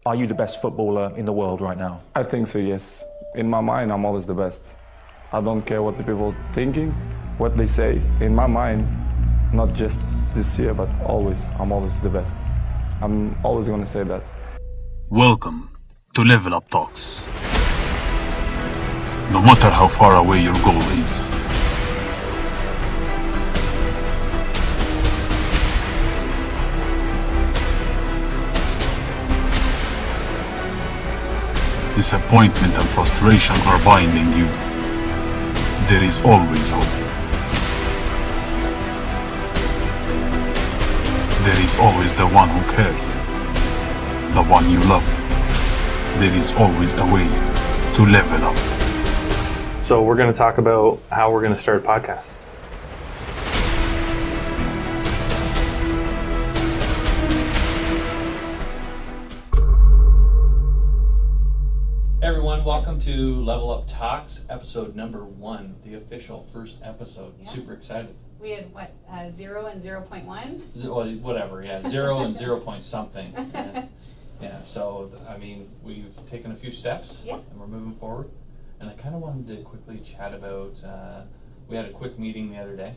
Are you the best footballer in the world right now? I think so, yes. In my mind, I'm always the best. I don't care what the people thinking, what they say. In my mind, not just this year, but always, I'm always the best. I'm always going to say that. Welcome to Level Up Talks. No matter how far away your goal is, disappointment and frustration are binding you, there is always hope. There is always the one who cares, the one you love. There is always a way to level up. So we're going to talk about how we're going to start a podcast. Hey everyone, welcome to Level Up Talks, episode number 1, the official first episode. Yeah. Super excited. We had 0 and 0.1? Well, whatever, yeah, 0 and 0 point something. Yeah, so I mean, we've taken a few steps, Yeah. and we're moving forward. And I kind of wanted to quickly chat about, we had a quick meeting the other day,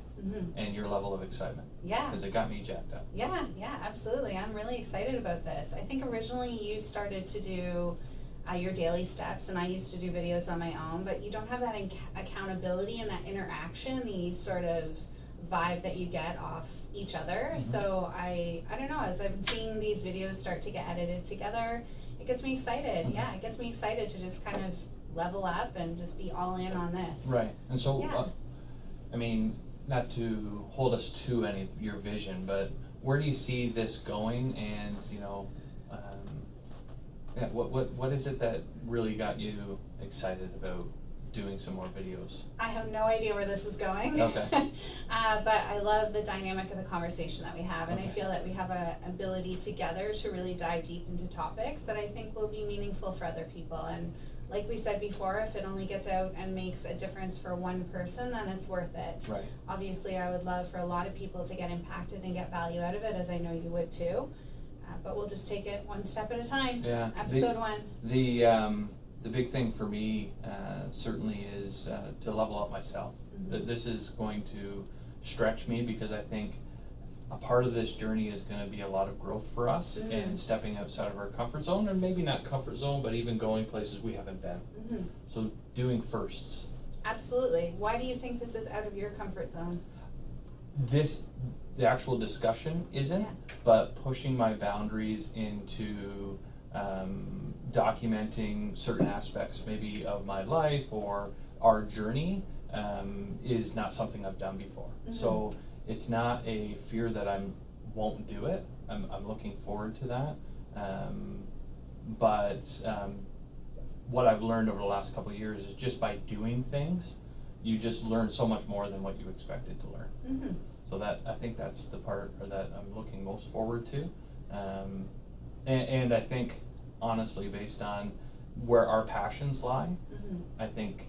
and your level of excitement. Yeah. Because it got me jacked up. Yeah, absolutely. I'm really excited about this. I think originally you started to do your daily steps, and I used to do videos on my own, but you don't have that accountability and that interaction, the sort of vibe that you get off each other. So I don't know, as I'm seeing these videos start to get edited together, it gets me excited. Yeah, it gets me excited to just kind of level up and just be all in on this. Right, and so, Yeah. I mean, not to hold us to any of your vision, but where do you see this going? And you know, what is it that really got you excited about doing some more videos? I have no idea where this is going. Okay. But I love the dynamic of the conversation that we have, and I Okay. feel that we have an ability together to really dive deep into topics that I think will be meaningful for other people. And like we said before, if it only gets out and makes a difference for one person, then it's worth it. Right. Obviously, I would love for a lot of people to get impacted and get value out of it, as I know you would too. But we'll just take it one step at a time. Yeah. Episode 1. The big thing for me certainly is to level up myself. That this is going to stretch me, because I think a part of this journey is going to be a lot of growth for us and stepping outside of our comfort zone, and maybe not comfort zone, but even going places we haven't been. So doing firsts. Absolutely. Why do you think this is out of your comfort zone? The actual discussion isn't, Yeah. but pushing my boundaries into documenting certain aspects maybe of my life or our journey is not something I've done before. So it's not a fear that I won't do it. I'm looking forward to that. But what I've learned over the last couple of years is just by doing things, you just learn so much more than what you expected to learn. So that, I think that's the part that I'm looking most forward to. And I think, honestly, based on where our passions lie, I think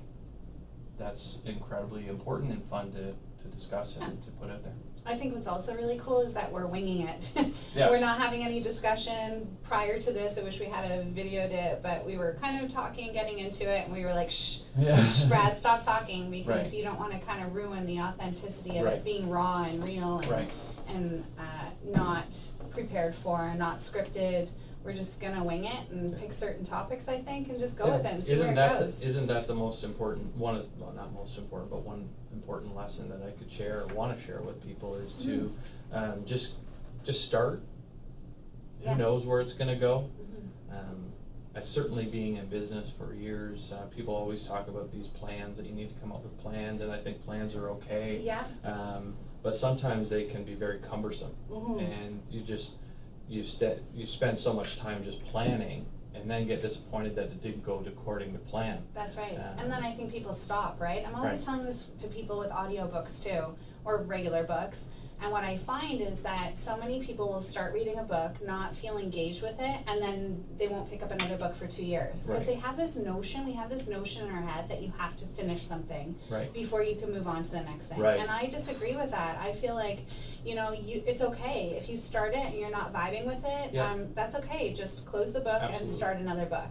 that's incredibly important and fun to discuss and to put out there. I think what's also really cool is that we're winging it. Yes. We're not having any discussion prior to this. I wish we had a videoed it, but we were kind of talking, getting into it, and we were like, shh, Brad, stop talking, because Right. you don't want to kind of ruin the authenticity of Right. it being raw and real and, Right. and not prepared for and not scripted. We're just going to wing it and pick certain topics, I think, and just go with it and see where it goes. Isn't that the most important, well, not most important, but one important lesson that I could share or want to share with people is to just start. Yeah. Who knows where it's going to go? I certainly, being in business for years, people always talk about these plans, that you need to come up with plans, and I think plans are okay. Yeah. But sometimes they can be very cumbersome, and you spend so much time just planning and then get disappointed that it didn't go according to plan. That's right. And then I think people stop, right? I'm always Right. telling this to people with audiobooks too, or regular books. And what I find is that so many people will start reading a book, not feel engaged with it, and then they won't pick up another book for 2 years. Because Right. they have this notion, we have this notion in our head that you have to finish something Right. before you can move on to the next thing. Right. And I disagree with that. I feel like, it's okay. If you start it and you're not vibing with it, Yeah. that's okay. Just close the book Absolutely. and start another book.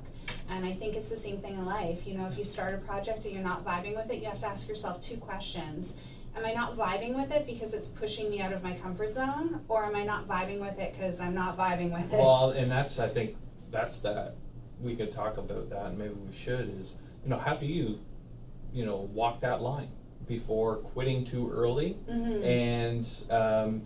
And I think it's the same thing in life. If you start a project and you're not vibing with it, you have to ask yourself 2 questions. Am I not vibing with it because it's pushing me out of my comfort zone? Or am I not vibing with it because I'm not vibing with it? Well, and I think that's that. We could talk about that, and maybe we should, is, how do you, walk that line before quitting too early Mhm. and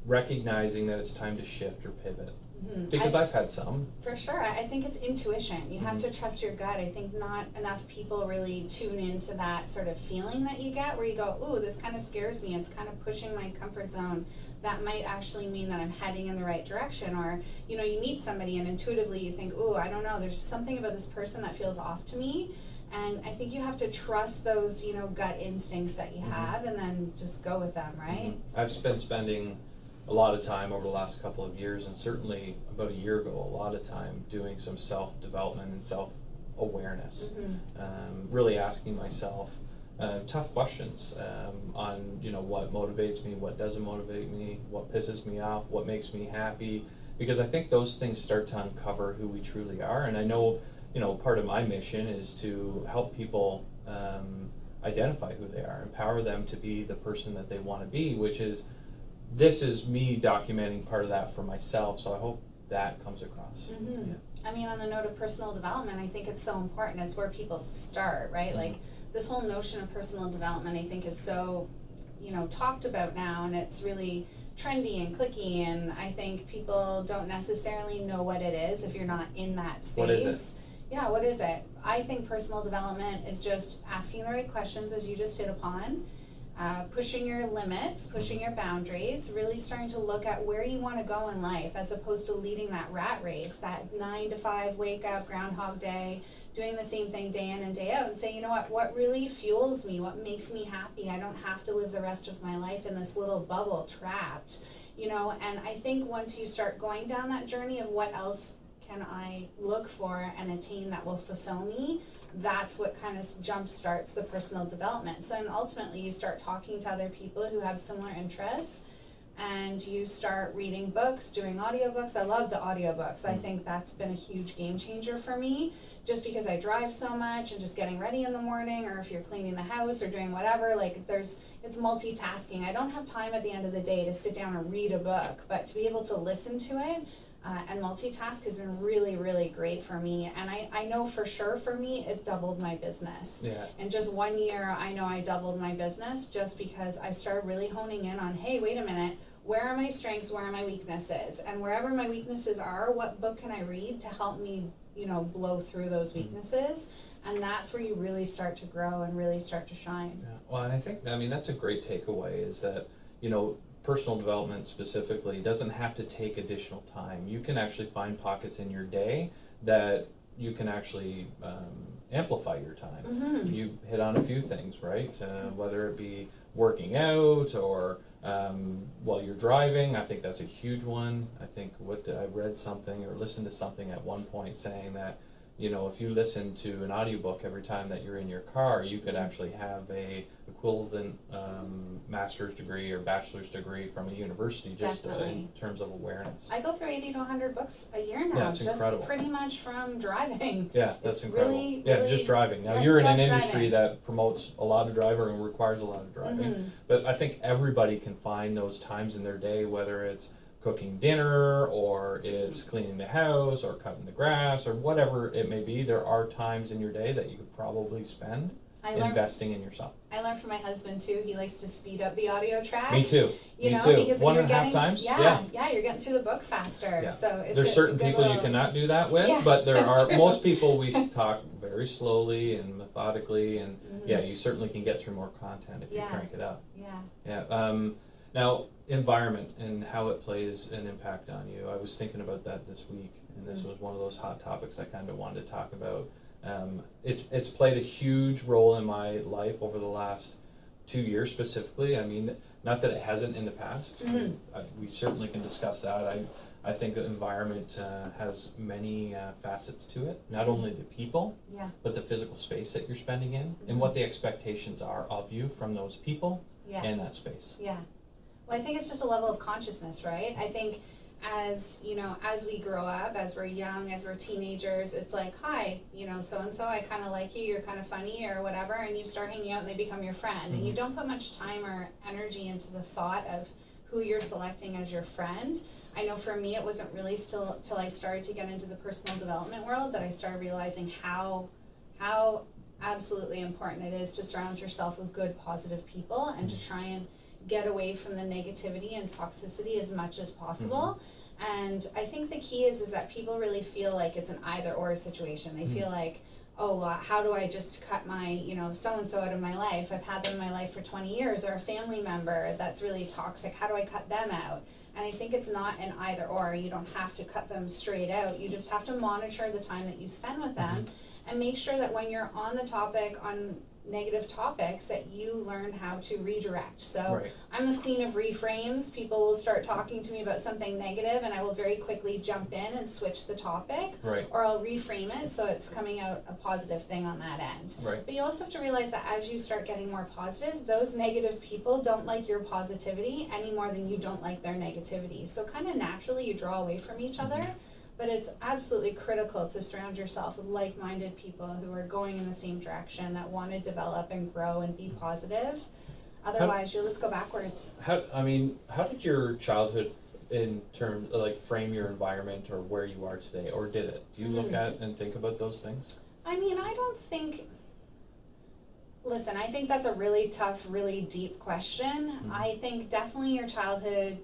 recognizing that it's time to shift or pivot? Mhm. Because I've had some. For sure. I think it's intuition. You have Mhm. to trust your gut. I think not enough people really tune into that sort of feeling that you get where you go, ooh, this kind of scares me. It's kind of pushing my comfort zone. That might actually mean that I'm heading in the right direction. Or, you meet somebody and intuitively you think, ooh, I don't know, there's something about this person that feels off to me. And I think you have to trust those, gut instincts that you Mhm. have and then just go with them, right? I've been spending a lot of time over the last couple of years, and certainly about a year ago, a lot of time doing some self-development and self-awareness. Really asking myself tough questions on what motivates me, what doesn't motivate me, what pisses me off, what makes me happy, because I think those things start to uncover who we truly are. And I know part of my mission is to help people identify who they are, empower them to be the person that they want to be, which is, this is me documenting part of that for myself, so I hope that comes across. Mhm. Yeah. I mean, on the note of personal development, I think it's so important. It's where people start, right? Mhm. Like, this whole notion of personal development, I think, is so, talked about now, and it's really trendy and clicky, and I think people don't necessarily know what it is if you're not in that space. What is it? Yeah, what is it? I think personal development is just asking the right questions, as you just hit upon, pushing your limits, pushing your boundaries, really starting to look at where you want to go in life, as opposed to leading that rat race, that 9 to 5 wake up, Groundhog Day, doing the same thing day in and day out, and say, what really fuels me, what makes me happy? I don't have to live the rest of my life in this little bubble trapped, and I think once you start going down that journey of what else can I look for and attain that will fulfill me, that's what kind of jump starts the personal development. So, and ultimately you start talking to other people who have similar interests, and you start reading books, doing audiobooks. I love the audiobooks. I think that's been a huge game changer for me, just because I drive so much, and just getting ready in the morning, or if you're cleaning the house or doing whatever, like it's multitasking. I don't have time at the end of the day to sit down and read a book, but to be able to listen to it and multitask has been really, really great for me. And I know for sure for me, it doubled my business. Yeah. In just 1 year, I know I doubled my business just because I started really honing in on, hey, wait a minute, where are my strengths, where are my weaknesses? And wherever my weaknesses are, what book can I read to help me, blow through those weaknesses? And that's where you really start to grow and really start to shine. Yeah. Well, and I think, that's a great takeaway, is that, personal development specifically doesn't have to take additional time. You can actually find pockets in your day that you can actually amplify your time. Mm-hmm. You hit on a few things, right? Whether it be working out or while you're driving. I think that's a huge one. I think I read something or listened to something at one point saying that, if you listen to an audiobook every time that you're in your car, you could actually have a equivalent master's degree or bachelor's degree from a university, just in Definitely. terms of awareness. I go through 80 to 100 books a year now, Yeah, it's just incredible. pretty much from driving. Yeah, that's It's incredible. really, Yeah, really- just driving. Now, yeah, you're in an just industry driving. that promotes a lot of driving and requires a lot of driving. Mhm. But I think everybody can find those times in their day, whether it's cooking dinner or it's cleaning the house or cutting the grass or whatever it may be. There are times in your day that you could probably spend I learned investing in yourself. I learned from my husband too. He likes to speed up the audio track. Me too. You Me know, too. because One you're and a half getting, times. Yeah, you're getting through the book faster. Yeah. So it's There's a certain good people you little- cannot do that with, Yeah, but there that's are true. most people we talk very slowly and methodically, and Mhm. yeah, you certainly can get through more content if you Yeah. crank it up. Yeah. Yeah. Now, environment and how it plays an impact on you. I was thinking about that this week, and this was one of those hot topics I kind of wanted to talk about. It's played a huge role in my life over the last 2 years specifically. I mean, not that it hasn't in the past. We certainly can discuss that. I think the environment has many facets to it. Not only the people, Yeah. but the physical space that you're spending in, and what the expectations are of you from those people Yeah. and that space. Yeah. Well, I think it's just a level of consciousness, right? I think as, you know, as we grow up, as we're young, as we're teenagers, it's like, hi, you know, so-and-so, I kind of like you, you're kind of funny or whatever, and you start hanging out and they become your friend. And you don't put much time or energy into the thought of who you're selecting as your friend. I know for me, it wasn't really still till I started to get into the personal development world that I started realizing how absolutely important it is to surround yourself with good, positive people and to try and get away from the negativity and toxicity as much as possible. And I think the key is that people really feel like it's an either or situation. They feel like, oh, how do I just cut my, you know, so-and-so out of my life? I've had them in my life for 20 years, or a family member that's really toxic. How do I cut them out? And I think it's not an either or. You don't have to cut them straight out. You just have to monitor the time that you spend with them and make sure that when you're on the topic, on negative topics, that you learn how to redirect. So Right. I'm the queen of reframes. People will start talking to me about something negative and I will very quickly jump in and switch the topic. Right. Or I'll reframe it so it's coming out a positive thing on that end. Right. But you also have to realize that as you start getting more positive, those negative people don't like your positivity any more than you don't like their negativity. So kind of naturally you draw away from each other. But it's absolutely critical to surround yourself with like-minded people who are going in the same direction, that want to develop and grow and be positive. Otherwise, you'll just go backwards. How did your childhood, in terms of, like, frame your environment or where you are today, or did it? Do you look at and think about those things? I mean, I don't think. Listen, I think that's a really tough, really deep question. I think definitely your childhood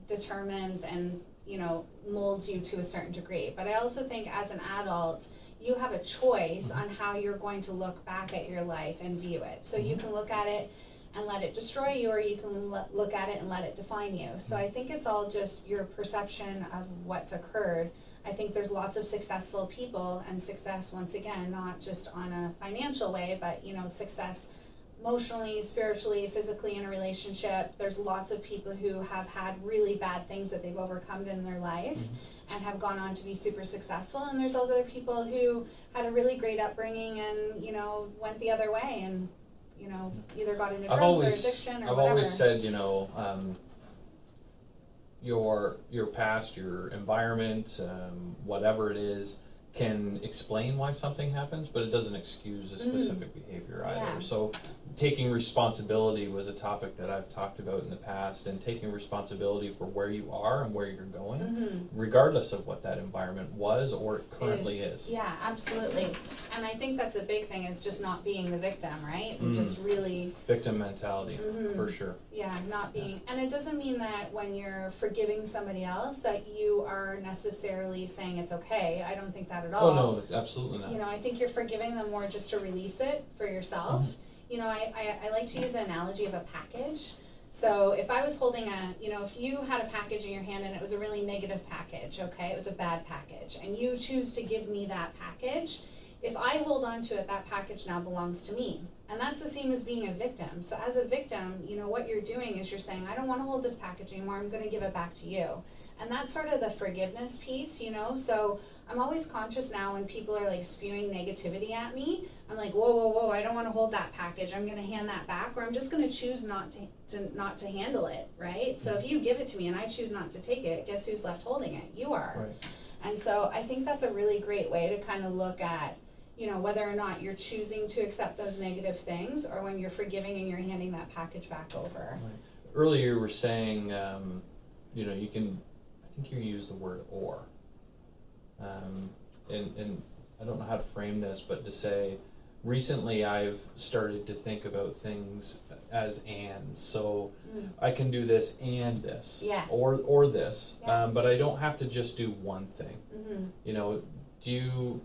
determines and, you know, molds you to a certain degree. But I also think as an adult, you have a choice on how you're going to look back at your life and view it. So you can look at it and let it destroy you, or you can look at it and let it define you. So I think it's all just your perception of what's occurred. I think there's lots of successful people, and success, once again, not just on a financial way, but, you know, success emotionally, spiritually, physically in a relationship. There's lots of people who have had really bad things that they've overcome in their life and have gone on to be super successful. And there's other people who had a really great upbringing and, you know, went the other way and, you know, either got into drugs or addiction or I've whatever. always said, you know, your past, your environment, whatever it is, can explain why something happens, but it doesn't excuse a specific behavior either. Yeah. So taking responsibility was a topic that I've talked about in the past, and taking responsibility for where you are and where you're going, regardless of what that environment was or currently is. Yeah, absolutely. And I think that's a big thing, is just not being the victim, right? And just really, Victim mentality, for sure. yeah, not being, and it doesn't mean that when you're forgiving somebody else that you are necessarily saying it's okay. I don't think that at all. Oh no, absolutely not. You know, I think you're forgiving them more just to release it for yourself. You know, I like to use the analogy of a package. So if I was holding if you had a package in your hand and it was a really negative package, okay, it was a bad package, and you choose to give me that package, if I hold on to it, that package now belongs to me. And that's the same as being a victim. So as a victim, you know, what you're doing is you're saying, I don't want to hold this package anymore, I'm going to give it back to you. And that's sort of the forgiveness piece, you know. So I'm always conscious now when people are like spewing negativity at me. I'm like, whoa, I don't want to hold that package. I'm going to hand that back, or I'm just going to choose not to handle it, right? So if you give it to me and I choose not to take it, guess who's left holding it? You are. Right. And so I think that's a really great way to kind of look at, you know, whether or not you're choosing to accept those negative things, or when you're forgiving and you're handing that package back over. Right. Earlier you were saying, you know, you can, I think you used the word or. And I don't know how to frame this, but to say, recently I've started to think about things as ands. So I can do this and this, Yeah. or this, Yeah. but I don't have to just do one thing. You know, do you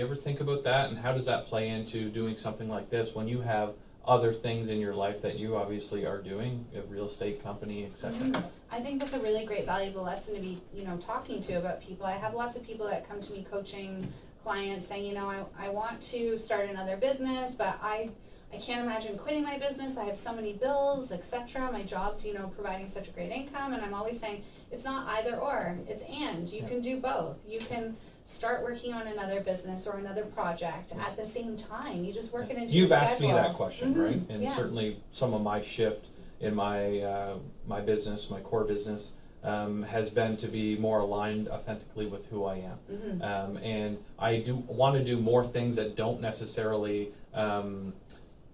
ever think about that, and how does that play into doing something like this when you have other things in your life that you obviously are doing, a real estate company, etc.? I think that's a really great, valuable lesson to be, you know, talking to about people. I have lots of people that come to me, coaching clients, saying, you know, I want to start another business, but I I can't imagine quitting my business. I have so many bills, etc. My job's, providing such a great income. And I'm always saying it's not either or, it's and. You can do both. You can start working on another business or another project at the same time. You just work it into your You've schedule. asked me that question, Mhm. right? And Yeah. certainly some of my shift in my my business, my core business, has been to be more aligned authentically with who I am. Mhm. And I do want to do more things that don't necessarily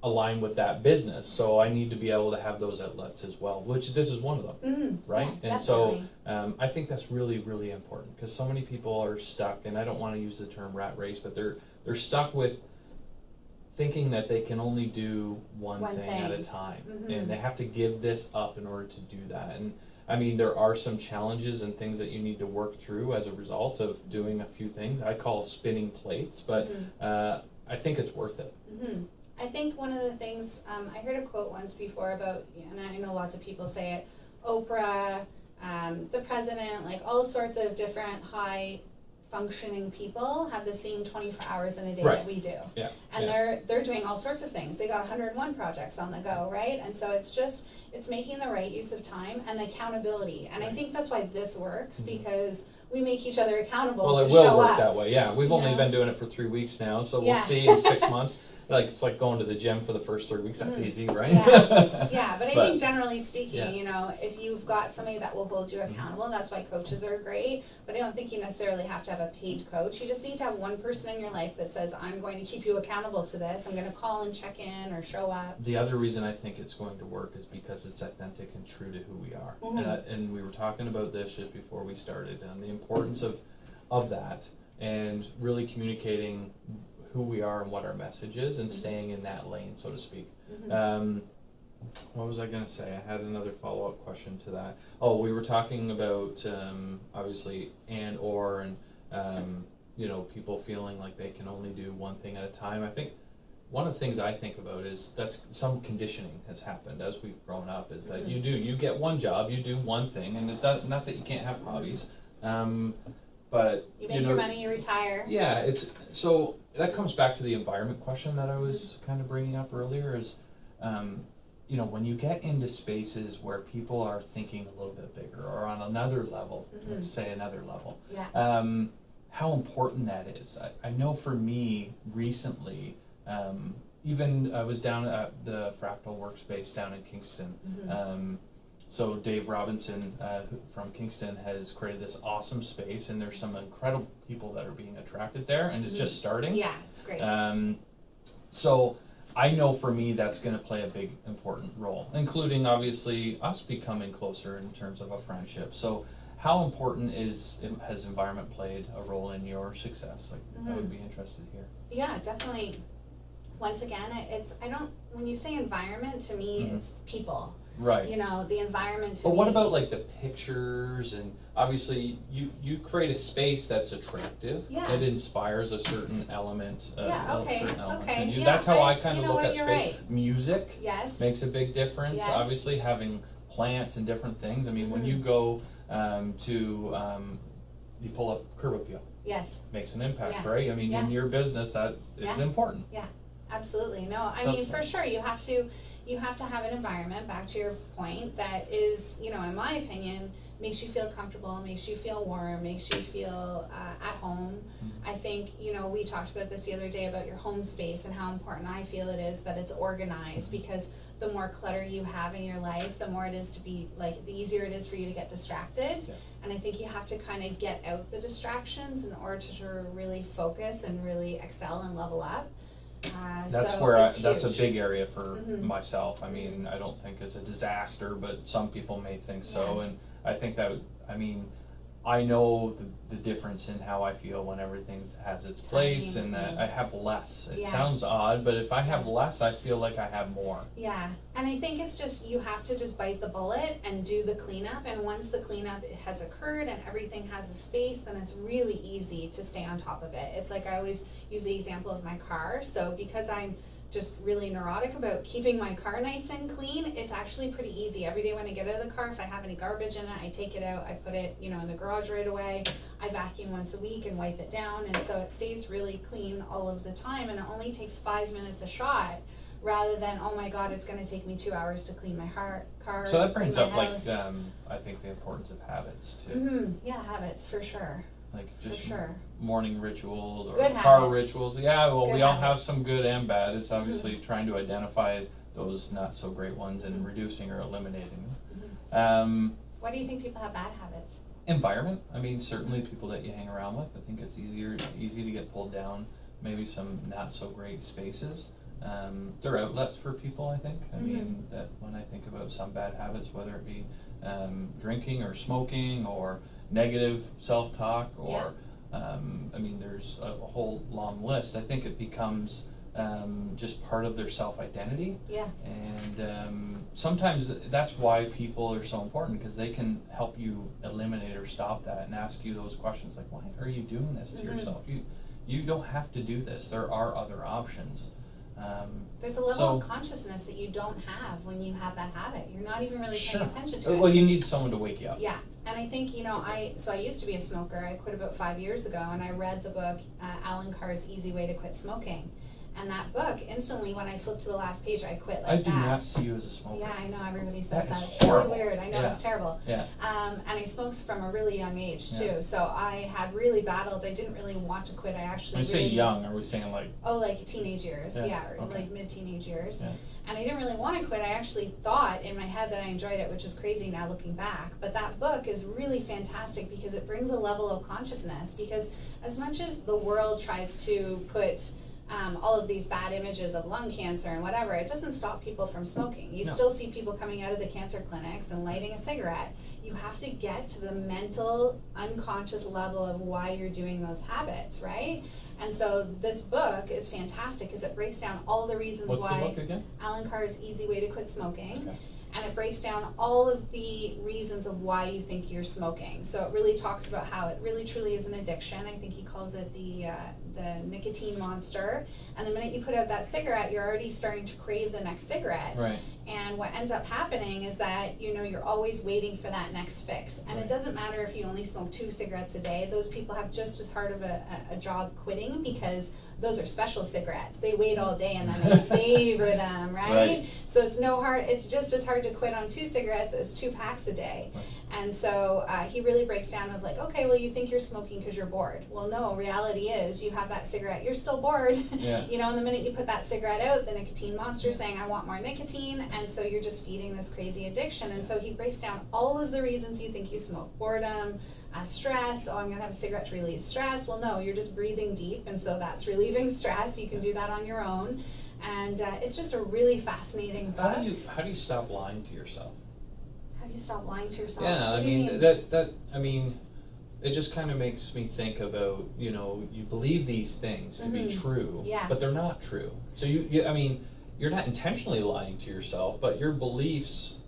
align with that business. So I need to be able to have those outlets as well, which this is one of them, Mhm. right? Yeah, And so definitely. I think that's really, really important because so many people are stuck, and I don't want to use the term rat race, but they're stuck with thinking that they can only do one thing at a thing. time, Mhm. and they have to give this up in order to do that. And I mean, there are some challenges and things that you need to work through as a result of doing a few things. I call spinning plates, but I think it's worth it. Mhm. I think one of the things, I heard a quote once before about, and I know lots of people say it, Oprah, the president, like all sorts of different high functioning people have the same 24 hours in a day Right. that we do. Yeah. And yeah. they're doing all sorts of things. They got 101 projects on the go, right? And so it's making the right use of time and accountability. And I Right. think that's why this works, Mhm. because we make each other accountable Well, to it will show work up. that way. Yeah, we've You only know? been doing it for 3 weeks now, so we'll Yeah. see in 6 months. Like it's like going to the gym for the first 3 weeks. That's Mhm. easy, right? Yeah, but I But- think generally speaking, Yeah. if you've got somebody that will hold you accountable, that's why coaches are great. But I don't think you necessarily have to have a paid coach. You just need to have one person in your life that says, I'm going to keep you accountable to this. I'm going to call and check in or show up. The other reason I think it's going to work is because it's authentic and true to who we are. Mhm. And we were talking about this just before we started, and the importance of that, and really communicating who we are and what our message is, and staying in that lane, so to speak. What was I going to say? I had another follow-up question to that. Oh, we were talking about obviously and people feeling like they can only do one thing at a time. I think one of the things I think about is that's some conditioning has happened as we've grown up, is that you get one job, you do one thing, and it does, not that you can't have hobbies, but You make your money, you retire. yeah, it's so that comes back to the environment question that I was kind of bringing up earlier. Is when you get into spaces where people are thinking a little bit bigger or on another level, let's say another level, Yeah. how important that is. I know for me recently, even I was down at the Fractal Workspace down in Kingston. So Dave Robinson from Kingston has created this awesome space, and there's some incredible people that are being attracted there, and it's just starting. Yeah, it's great. So I know for me that's going to play a big important role, including obviously us becoming closer in terms of a friendship. So how important has environment played a role in your success? Like I would be interested here. Yeah, definitely. Once again, when you say environment, to me, it's people. Right. The environment to But me. what about like the pictures, and obviously you create a space that's attractive. Yeah. It inspires a certain element. Certain elements okay. in you. Yeah, That's how I kind of look what, at you're space. right. Music Yes. makes a big difference. Yes. Obviously, having plants and different things. I mean, when you go you pull up curb appeal, Yes. makes an impact, Yeah. right? I mean, Yeah. in your business, that is Yeah. important. Yeah, absolutely. No, I So- mean, for sure, you have to have an environment, back to your point, that is, in my opinion, makes you feel comfortable, makes you feel warm, makes you feel at home. I think, we talked about this the other day about your home space and how important I feel it is that it's organized, because the more clutter you have in your life, the more it is to be, like, the easier it is for you to get distracted. Yeah. And I think you have to kind of get out the distractions in order to really focus and really excel and level up. That's So where it's that's a huge. big area for Mhm. myself. I mean, I don't think it's a disaster, but some people may think so. Yeah. And I think I know the difference in how I feel when everything has its place, Timing, and that I have less. It Yeah. sounds odd, but if I have less, I feel like I have more. Yeah, and I think it's just, you have to just bite the bullet and do the cleanup, and once the cleanup has occurred and everything has a space, then it's really easy to stay on top of it. It's like, I always use the example of my car. So because I'm just really neurotic about keeping my car nice and clean, it's actually pretty easy. Every day when I get out of the car, if I have any garbage in it, I take it out, I put it, in the garage right away. I vacuum once a week and wipe it down, and so it stays really clean all of the time, and it only takes 5 minutes a shot rather than, oh my God, it's gonna take me 2 hours to clean my car. So that to brings clean up my like house. I think the importance of habits too. Yeah, habits, for sure. Like just sure. morning rituals or Good car habits. rituals. Yeah, well, Good we all have habits. some good and bad. It's obviously trying to identify those not so great ones and reducing or eliminating them. Why do you think people have bad habits? Environment. I mean, certainly people that you hang around with. I think it's easy to get pulled down. Maybe some not so great spaces. They're outlets for people, I think. I mean, that when I think about some bad habits, whether it be drinking or smoking or negative self-talk or, I mean, there's a whole long list. I think it becomes just part of their self-identity. Yeah. And sometimes that's why people are so important, because they can help you eliminate or stop that and ask you those questions like, why are you doing this to yourself? You don't have to do this. There are other options. There's a level of consciousness that you don't have when you have that habit. You're not even really paying attention to it. Well, you need someone to wake you up. Yeah, and I think, you know, I used to be a smoker. I quit about 5 years ago, and I read the book, Alan Carr's Easy Way to Quit Smoking. And that book, instantly, when I flipped to the last page, I quit like that. I do not see you as a smoker. Yeah, I know, everybody says that. is It's really horrible. weird. I know, Yeah. it's terrible. Yeah. And I smoked from a really young age, too. Yeah. So I had really battled. I didn't really want to quit. I actually When you say really, young, are we saying like? Oh, like teenage years, Yeah, or okay. like mid-teenage years. Yeah. And I didn't really want to quit. I actually thought in my head that I enjoyed it, which is crazy now looking back. But that book is really fantastic because it brings a level of consciousness. Because as much as the world tries to put all of these bad images of lung cancer and whatever, it doesn't stop people from smoking. You No. still see people coming out of the cancer clinics and lighting a cigarette. You have to get to the mental, unconscious level of why you're doing those habits, right? And so this book is fantastic because it breaks down all the reasons What's why. the book again? Alan Carr's Easy Way to Quit Smoking. Okay. And it breaks down all of the reasons of why you think you're smoking. So it really talks about how it really truly is an addiction. I think he calls it the nicotine monster. And the minute you put out that cigarette, you're already starting to crave the next cigarette. Right. And what ends up happening is that, you know, you're always waiting for that next fix. And Right. it doesn't matter if you only smoke 2 cigarettes a day. Those people have just as hard of a job quitting because those are special cigarettes. They wait all day and then they savor them, right? Right. So it's just as hard to quit on 2 cigarettes as 2 packs a day. Right. And so he really breaks down of like, okay, well, you think you're smoking because you're bored. Well, no, reality is you have that cigarette, you're still bored. Yeah. You know, and the minute you put that cigarette out, the nicotine monster is saying, I want more nicotine. And so you're just feeding this crazy addiction. And so he breaks down all of the reasons you think you smoke. Boredom, stress, oh, I'm going to have a cigarette to relieve stress. Well, no, you're just breathing deep. And so that's relieving stress. You can do that on your own. And it's just a really fascinating book. How do you stop lying to yourself? How do you stop lying to yourself? Yeah, What I do you mean that I mean, it just kind of makes me think about, you know, you believe these things to be true, Yeah. but they're not true. So you I mean, you're not intentionally lying to yourself, but your beliefs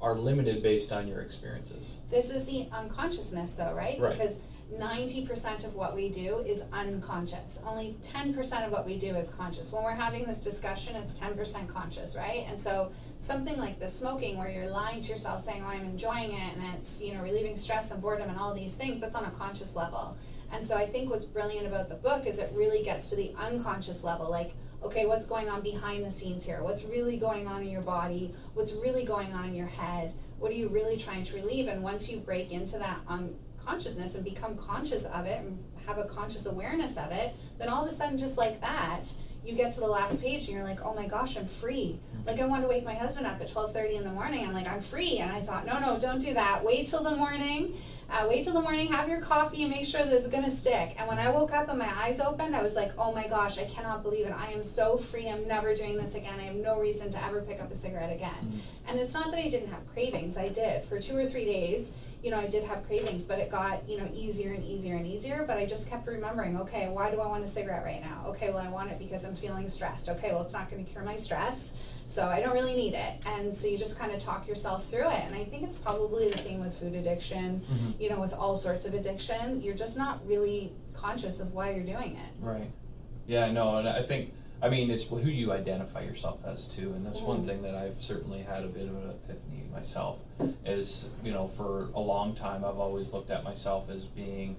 are limited based on your experiences. This is the unconsciousness though, right? Right. Because 90% of what we do is unconscious. Only 10% of what we do is conscious. When we're having this discussion, it's 10% conscious, right? And so something like the smoking where you're lying to yourself saying, oh, I'm enjoying it and it's, you know, relieving stress and boredom and all these things, that's on a conscious level. And so I think what's brilliant about the book is it really gets to the unconscious level, like, okay, what's going on behind the scenes here? What's really going on in your body? What's really going on in your head? What are you really trying to relieve? And once you break into that unconsciousness and become conscious of it and have a conscious awareness of it, then all of a sudden, just like that, you get to the last page and you're like, oh my gosh, I'm free. Like I wanted to wake my husband up at 12:30 in the morning. I'm like, I'm free. And I thought, no, don't do that. Wait till the morning. Have your coffee and make sure that it's gonna stick. And when I woke up and my eyes opened, I was like, oh my gosh, I cannot believe it. I am so free. I'm never doing this again. I have no reason to ever pick up a cigarette again. And it's not that I didn't have cravings. I did. For 2 or 3 days, you know, I did have cravings, but it got, you know, easier and easier and easier. But I just kept remembering, okay, why do I want a cigarette right now? Okay, well, I want it because I'm feeling stressed. Okay, well, it's not going to cure my stress, so I don't really need it. And so you just kind of talk yourself through it. And I think it's probably the same with food addiction, you know, with all sorts of addiction. You're just not really conscious of why you're doing it. Right. Yeah, no, and I think, I mean, it's who you identify yourself as too, and that's one thing that I've certainly had a bit of an epiphany myself, is, you know, for a long time I've always looked at myself as being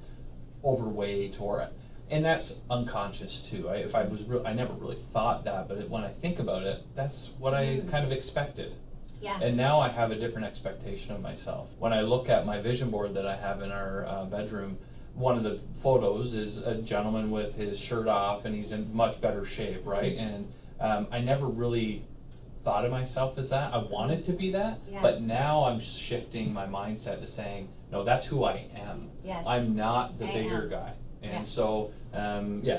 overweight or And that's unconscious too. I never really thought that, but when I think about it, that's what I kind of expected. Yeah. And now I have a different expectation of myself. When I look at my vision board that I have in our bedroom, one of the photos is a gentleman with his shirt off, and he's in much better shape, right? And I never really thought of myself as that. I wanted to be that, Yeah. but now I'm shifting my mindset to saying, no, that's who I am. Yes. I'm not the I bigger am. guy. And Yeah. so,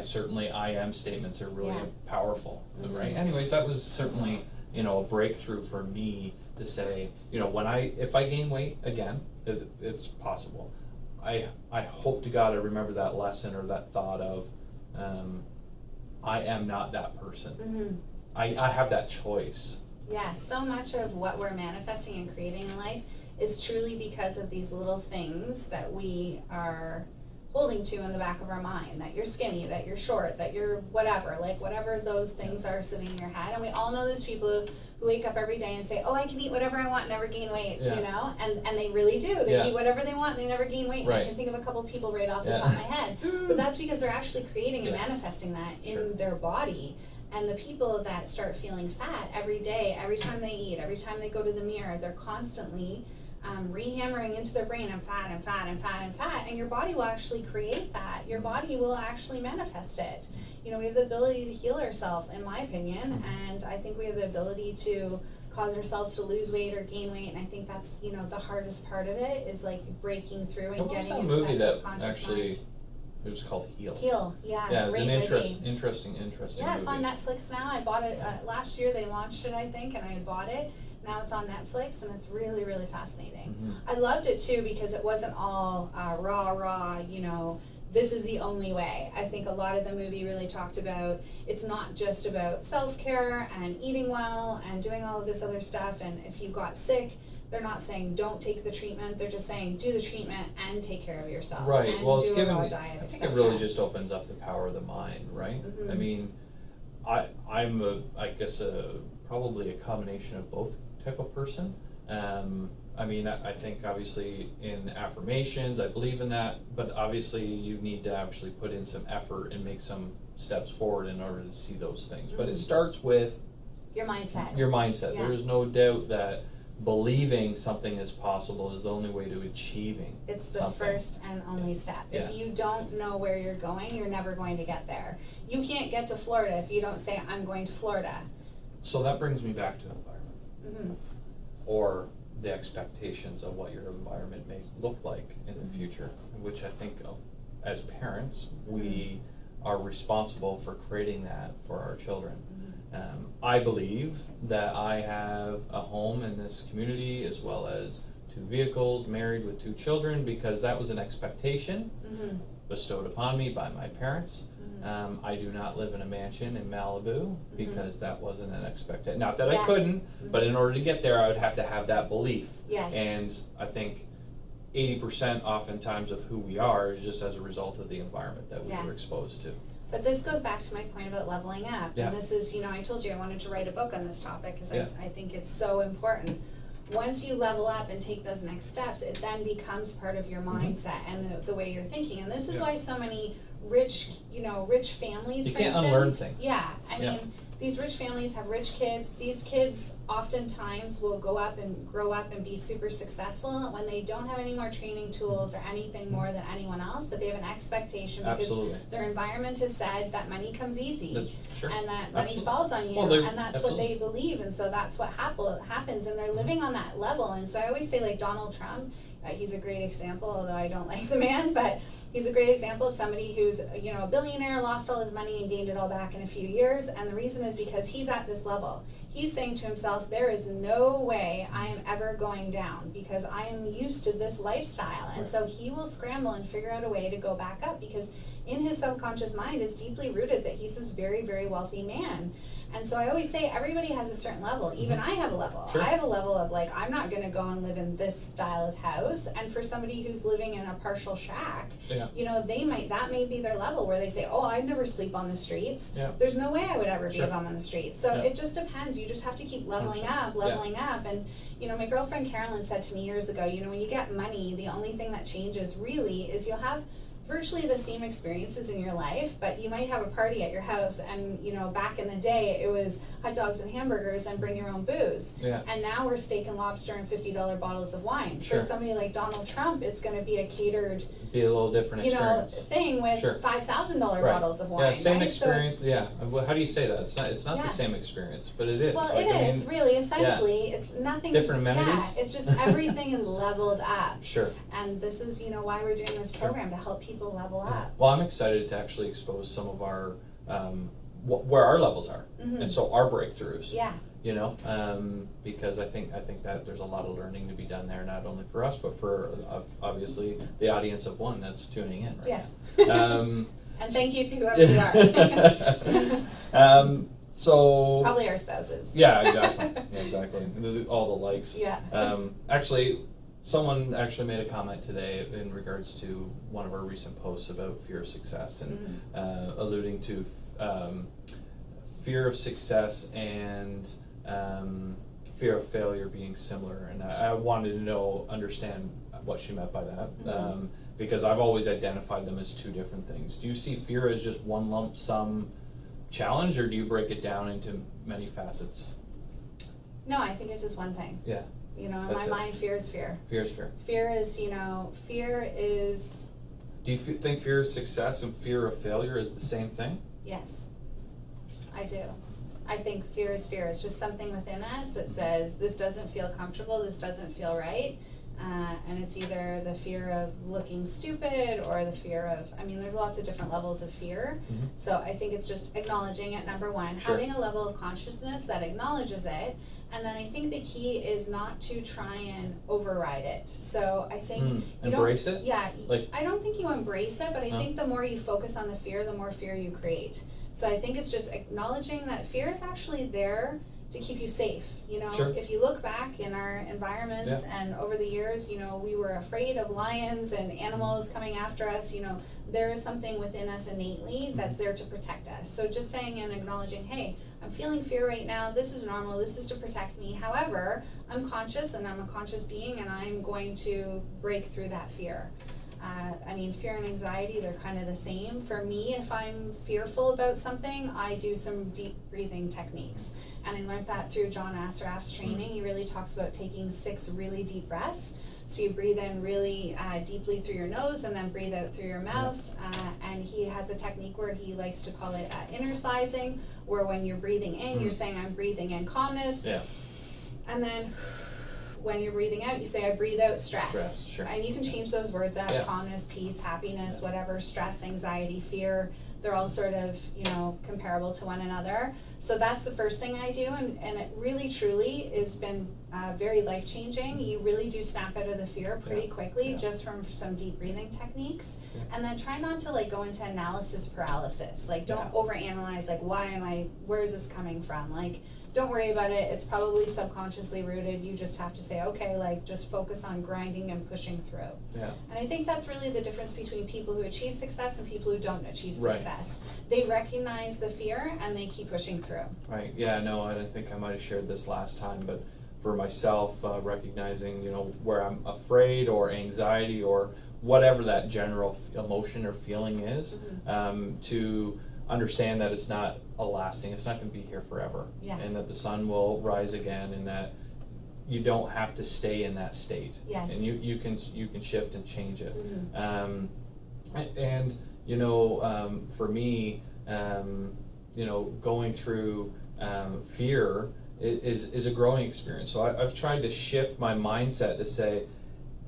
certainly I am statements are really Yeah. powerful, right? Anyways, that was certainly, a breakthrough for me to say, if I gain weight again, it's possible. I hope to God I remember that lesson or that thought of, I am not that person. I have that choice. Yeah, so much of what we're manifesting and creating in life is truly because of these little things that we are holding to in the back of our mind, that you're skinny, that you're short, that you're whatever, like whatever those things are sitting in your head. And we all know those people who wake up every day and say, oh, I can eat whatever I want and never gain weight, Yeah. and they really do. They eat whatever they want and they never gain weight. Right. And I can think of a couple people right off the top of my head. But that's because they're actually creating and Yeah. manifesting that Sure. in their body. And the people that start feeling fat every day, every time they eat, every time they go to the mirror, they're constantly rehammering into their brain, I'm fat, I'm fat, I'm fat, I'm fat, and your body will actually create that. Your body will actually manifest it. We have the ability to heal ourselves, in my opinion, and I think we have the ability to cause ourselves to lose weight or gain weight, and I think that's, the hardest part of it is like breaking through and What was getting that into movie that that subconscious actually, mind. it was called Heal. Heal, yeah, Yeah, it was great an movie. interesting Yeah, it's movie. on Netflix now. I bought it last year. They launched it, I think, and I had bought it. Now it's on Netflix, and it's really, really fascinating. I loved it too because it wasn't all rah, this is the only way. I think a lot of the movie really talked about it's not just about self-care and eating well and doing all of this other stuff. And if you got sick, they're not saying don't take the treatment. They're just saying do the treatment and take care of yourself. Right. And well, do it's a given. raw diet, I think it etc. really just opens up the power of the mind, right? I mean, I'm probably a combination of both type of person. I think obviously in affirmations, I believe in that, but obviously you need to actually put in some effort and make some steps forward in order to see those things. But it starts with Your mindset. your mindset. Yeah. There is no doubt that believing something is possible is the only way to achieving It's the something. first and only step. Yeah. If you don't know where you're going, you're never going to get there. You can't get to Florida if you don't say, I'm going to Florida. So that brings me back to environment. Or the expectations of what your environment may look like in the future, which I think as parents, we are responsible for creating that for our children. I believe that I have a home in this community as well as 2 vehicles, married with 2 children, because that was an expectation bestowed upon me by my parents. I do not live in a mansion in Malibu because that wasn't an expectation. Not that I couldn't, but in order to get there, I would have to have that belief. Yes. And I think 80% oftentimes of who we are is just as a result of the environment that we Yeah. were exposed to. But this goes back to my point about leveling up. Yeah. And this is, I told you I wanted to write a book on this topic because Yeah. I think it's so important. Once you level up and take those next steps, it then becomes part of your mindset and the way you're thinking. And this is why so many rich families, You for can't instance. unlearn things. Yeah, I Yeah. mean, these rich families have rich kids. These kids oftentimes will grow up and be super successful when they don't have any more training tools or anything more than anyone else, but they have an expectation because Absolutely. their environment has said that money comes easy. That's, sure. And that money Absolutely. falls on you, Well, they're- and that's absolutely. what they believe, and so that's what happens, and they're living on that level. And so I always say, like Donald Trump, he's a great example, although I don't like the man, but he's a great example of somebody who's a billionaire, lost all his money and gained it all back in a few years. And the reason is because he's at this level. He's saying to himself, there is no way I am ever going down because I am used to this lifestyle. And Right. so he will scramble and figure out a way to go back up because in his subconscious mind, it's deeply rooted that he's this very, very wealthy man. And so I always say everybody has a certain level. Even I have a level. Sure. I have a level of like, I'm not going to go and live in this style of house. And for somebody who's living in a partial shack, Yeah. that may be their level where they say, oh, I'd never sleep on the streets. Yeah. There's no way I would ever be Sure. if I'm on the street. So Yeah. it just depends. You just have to keep leveling 100%. up. And, my girlfriend Carolyn said to me years ago, when you get money, the only thing that changes really is you'll have virtually the same experiences in your life, but you might have a party at your house, and you know, back in the day it was hot dogs and hamburgers and bring your own booze. Yeah. And now we're steak and lobster and $50 bottles of wine. Sure. For somebody like Donald Trump, it's going to be a catered, Be a little different you know, experience. thing with Sure. $5,000 Right. bottles of wine. Yeah, same right? experience. So Yeah. Well, how do you say that? It's not Yeah. the same experience, but it is. well, Like, it I is mean, really essentially. It's nothing. Different amenities? Yeah, it's just everything is leveled up. Sure. And this is, you know, why we're doing this program, to help people level up. Well, I'm excited to actually expose some of our where our levels are, and so our breakthroughs. Yeah. You know, because I think that there's a lot of learning to be done there, not only for us, but for obviously the audience of one that's tuning in right Yes. now. And thank you to whoever you are. So Probably our spouses. yeah, exactly. Yeah, exactly. All the likes. Yeah. Actually, someone actually made a comment today in regards to one of our recent posts about fear of success, and alluding to fear of success and fear of failure being similar. And I wanted to understand what she meant by that, because I've always identified them as two different things. Do you see fear as just one lump sum challenge, or do you break it down into many facets? No, I think it's just one thing. Yeah. You know, in That's my it. mind, fear is fear. Fear is fear. Fear is, you know, fear is, Do you think fear of success and fear of failure is the same thing? yes, I do. I think fear is fear. It's just something within us that says, this doesn't feel comfortable, this doesn't feel right. And it's either the fear of looking stupid or the fear of, I mean, there's lots of different levels of fear. So I think it's just acknowledging it, number one, Sure. having a level of consciousness that acknowledges it. And then I think the key is not to try and override it. So I think you Embrace don't, it? Yeah, Like- I don't think you embrace it, but I No. think the more you focus on the fear, the more fear you create. So I think it's just acknowledging that fear is actually there to keep you safe. You know, Sure. if you look back in our environments and over the years, you know, we were afraid of lions and animals coming after us. You know, there is something within us innately that's there to protect us. So just saying and acknowledging, hey, I'm feeling fear right now. This is normal. This is to protect me. However, I'm conscious and I'm a conscious being, and I'm going to break through that fear. I mean, fear and anxiety, they're kind of the same. For me, if I'm fearful about something, I do some deep breathing techniques. And I learned that through John Assaraf's training. He really talks about taking 6 really deep breaths. So you breathe in really deeply through your nose and then breathe out through your mouth. And he has a technique where he likes to call it inner sizing, where when you're breathing in, you're saying, I'm breathing in calmness. Yeah. And then when you're breathing out, you say, I breathe out stress. Stress, sure. And you can change those words up, Yeah. calmness, peace, happiness, whatever, stress, anxiety, fear. They're all sort of, you know, comparable to one another. So that's the first thing I do, and it really, truly has been very life-changing. You really do snap out of the fear pretty quickly just from some deep breathing techniques. And then try not to like go into analysis paralysis. Like don't overanalyze, like where is this coming from? Like don't worry about it. It's probably subconsciously rooted. You just have to say, okay, like just focus on grinding and pushing through. Yeah. And I think that's really the difference between people who achieve success and people who don't achieve Right. success. They recognize the fear and they keep pushing through. Right. Yeah. No, I think I might have shared this last time, but for myself, recognizing, you know, where I'm afraid or anxiety or whatever that general emotion or feeling is, to understand that it's not it's not going to be here forever, and that the sun will rise again, and that you don't have to stay in that state. Yes. And you can shift and change it. And you know, for me, you know, going through fear is a growing experience. So I've tried to shift my mindset to say,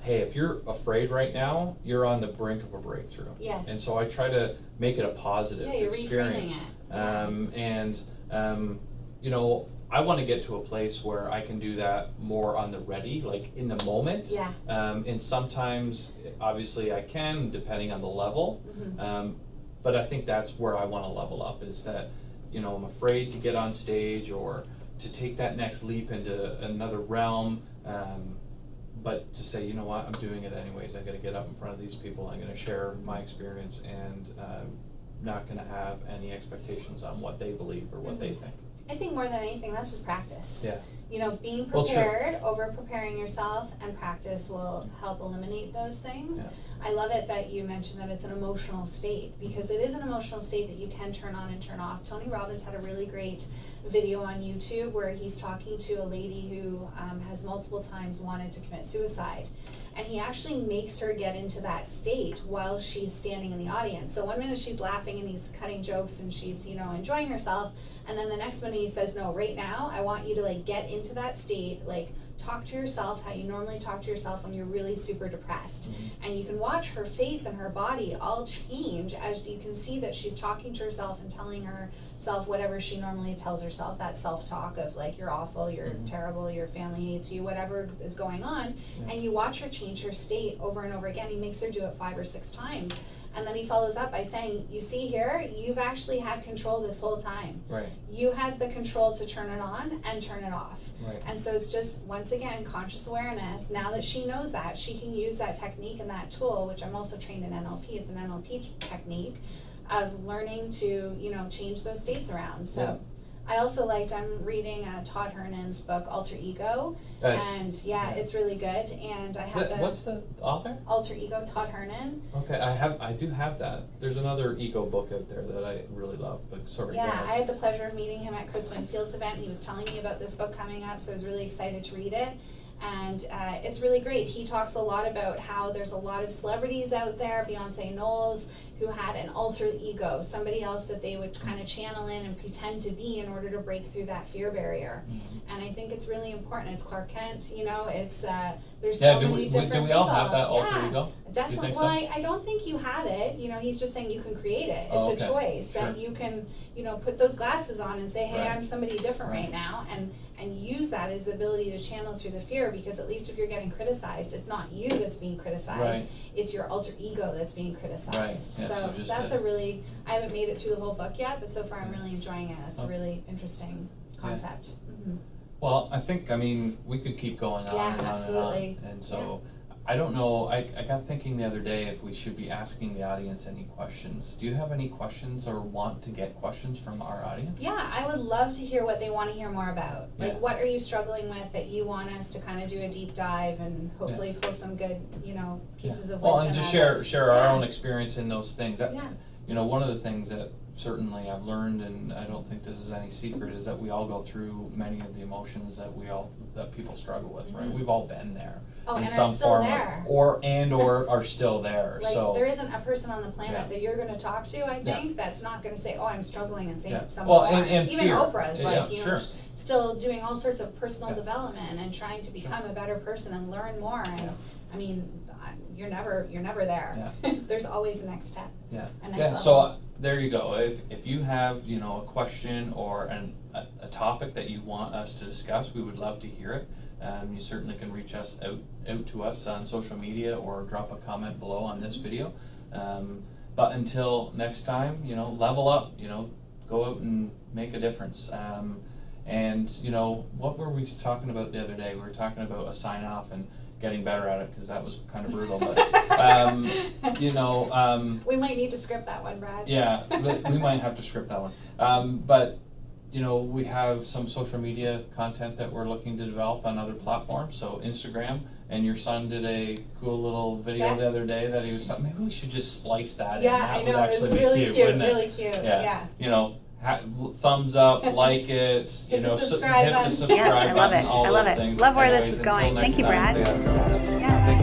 hey, if you're afraid right now, you're on the brink of a breakthrough. Yes. And so I try to make it a positive Yeah, you're experience. reframing it. You know, I want to get to a place where I can do that more on the ready, like in the moment. Yeah. And sometimes, obviously, I can, depending on the level. But I think that's where I want to level up, is that, you know, I'm afraid to get on stage or to take that next leap into another realm. But to say, you know what, I'm doing it anyways. I got to get up in front of these people. I'm going to share my experience, and not going to have any expectations on what they believe or what they think. I think more than anything, that's just practice. Yeah. you know, being Well, sure. prepared, over preparing yourself, and practice will help eliminate those things. Yeah. I love it that you mentioned that it's an emotional state, because it is an emotional state that you can turn on and turn off. Tony Robbins had a really great video on YouTube where he's talking to a lady who has multiple times wanted to commit suicide. And he actually makes her get into that state while she's standing in the audience. So one minute she's laughing and he's cutting jokes and she's, you know, enjoying herself. And then the next minute he says, no, right now, I want you to like get into that state, like talk to yourself how you normally talk to yourself when you're really super depressed. And you can watch her face and her body all change as you can see that she's talking to herself and telling herself whatever she normally tells herself, that self-talk of like, you're awful, you're terrible, your family hates you, whatever is going on. And you watch her change her state over and over again. He makes her do it 5 or 6 times. And then he follows up by saying, you see here, you've actually had control this whole time. Right. You had the control to turn it on and turn it off. Right. And so it's just, once again, conscious awareness. Now that she knows that, she can use that technique and that tool, which I'm also trained in NLP. It's an NLP technique of learning to, you know, change those states around. So Yeah. I also I'm reading Todd Hernan's book, Alter Ego. Nice. And yeah, it's really good. And I have What's the author? Alter Ego, Todd Hernan. Okay, I do have that. There's another ego book out there that I really love, but sorry. Yeah, go ahead. I had the pleasure of meeting him at Chris Winfield's event. He was telling me about this book coming up, so I was really excited to read it. And it's really great. He talks a lot about how there's a lot of celebrities out there, Beyonce Knowles, who had an alter ego, somebody else that they would kind of channel in and pretend to be in order to break through that fear barrier. And I think it's really important. It's Clark Kent, you know, it's, there's so many different people. Do we all have that alter Yeah, ego? definitely. Do you think Well, so? I don't think you have it. You know, he's just saying you can create it. It's Oh, a okay. choice. Sure. And you can, you know, put those glasses on and say, hey, Right. I'm somebody different right now. And use that as the ability to channel through the fear, because at least if you're getting criticized, it's not you that's being criticized. Right. It's your alter ego that's being criticized. Right. Yeah, So so just that's to- a really, I haven't made it through the whole book yet, but so far I'm really enjoying it. It's a really interesting concept. Well, I think, I mean, we could keep going on Yeah, and on absolutely. and on. And so, I don't know, I got thinking the other day if we should be asking the audience any questions. Do you have any questions or want to get questions from our audience? Yeah, I would love to hear what they want to hear more about. Like, Yeah. what are you struggling with that you want us to kind of do a deep dive and hopefully pull some good, you know, pieces of wisdom Well, and just out of. share our Yeah. own experience in those things. Yeah. You know, one of the things that certainly I've learned, and I don't think this is any secret, is that we all go through many of the emotions that people struggle with, right? We've all been there. Oh, in and are some still form there. or are still there. Like, So there isn't a person on the planet Yeah. that you're going to talk to, I Yeah. think, that's not going to say, oh, I'm struggling in Yeah. some Well, form. and Even fear. Oprah's, Yeah, like, you know, sure. still doing all sorts of personal Yeah. development and trying to become a better person and learn more. And I mean, you're never there. Yeah. There's always a next step. Yeah. A next Yeah. level. So there you go. If you have, you know, a question or a topic that you want us to discuss, we would love to hear it. You certainly can reach us out to us on social media or drop a comment below on this video. But until next time, you know, level up. You know, go out and make a difference. And you know, what were we talking about the other day? We were talking about a sign off and getting better at it, because that was kind of brutal. But you know, We might need to script that one, Brad. yeah, we might have to script that one. But you know, we have some social media content that we're looking to develop on other platforms. So Instagram, and your son did a cool little video Yeah. the other day that he was talking. Maybe we should just splice that in. Yeah, That I would know. It actually was be really cute, wouldn't it? really cute. Yeah. You know, thumbs up, like it. Hit You the know, subscribe hit the button. subscribe Yeah, I love button. it. All I love those it. things. Love where this Anyways, is going. until Thank next you, time, Brad. thanks for having us. Yeah.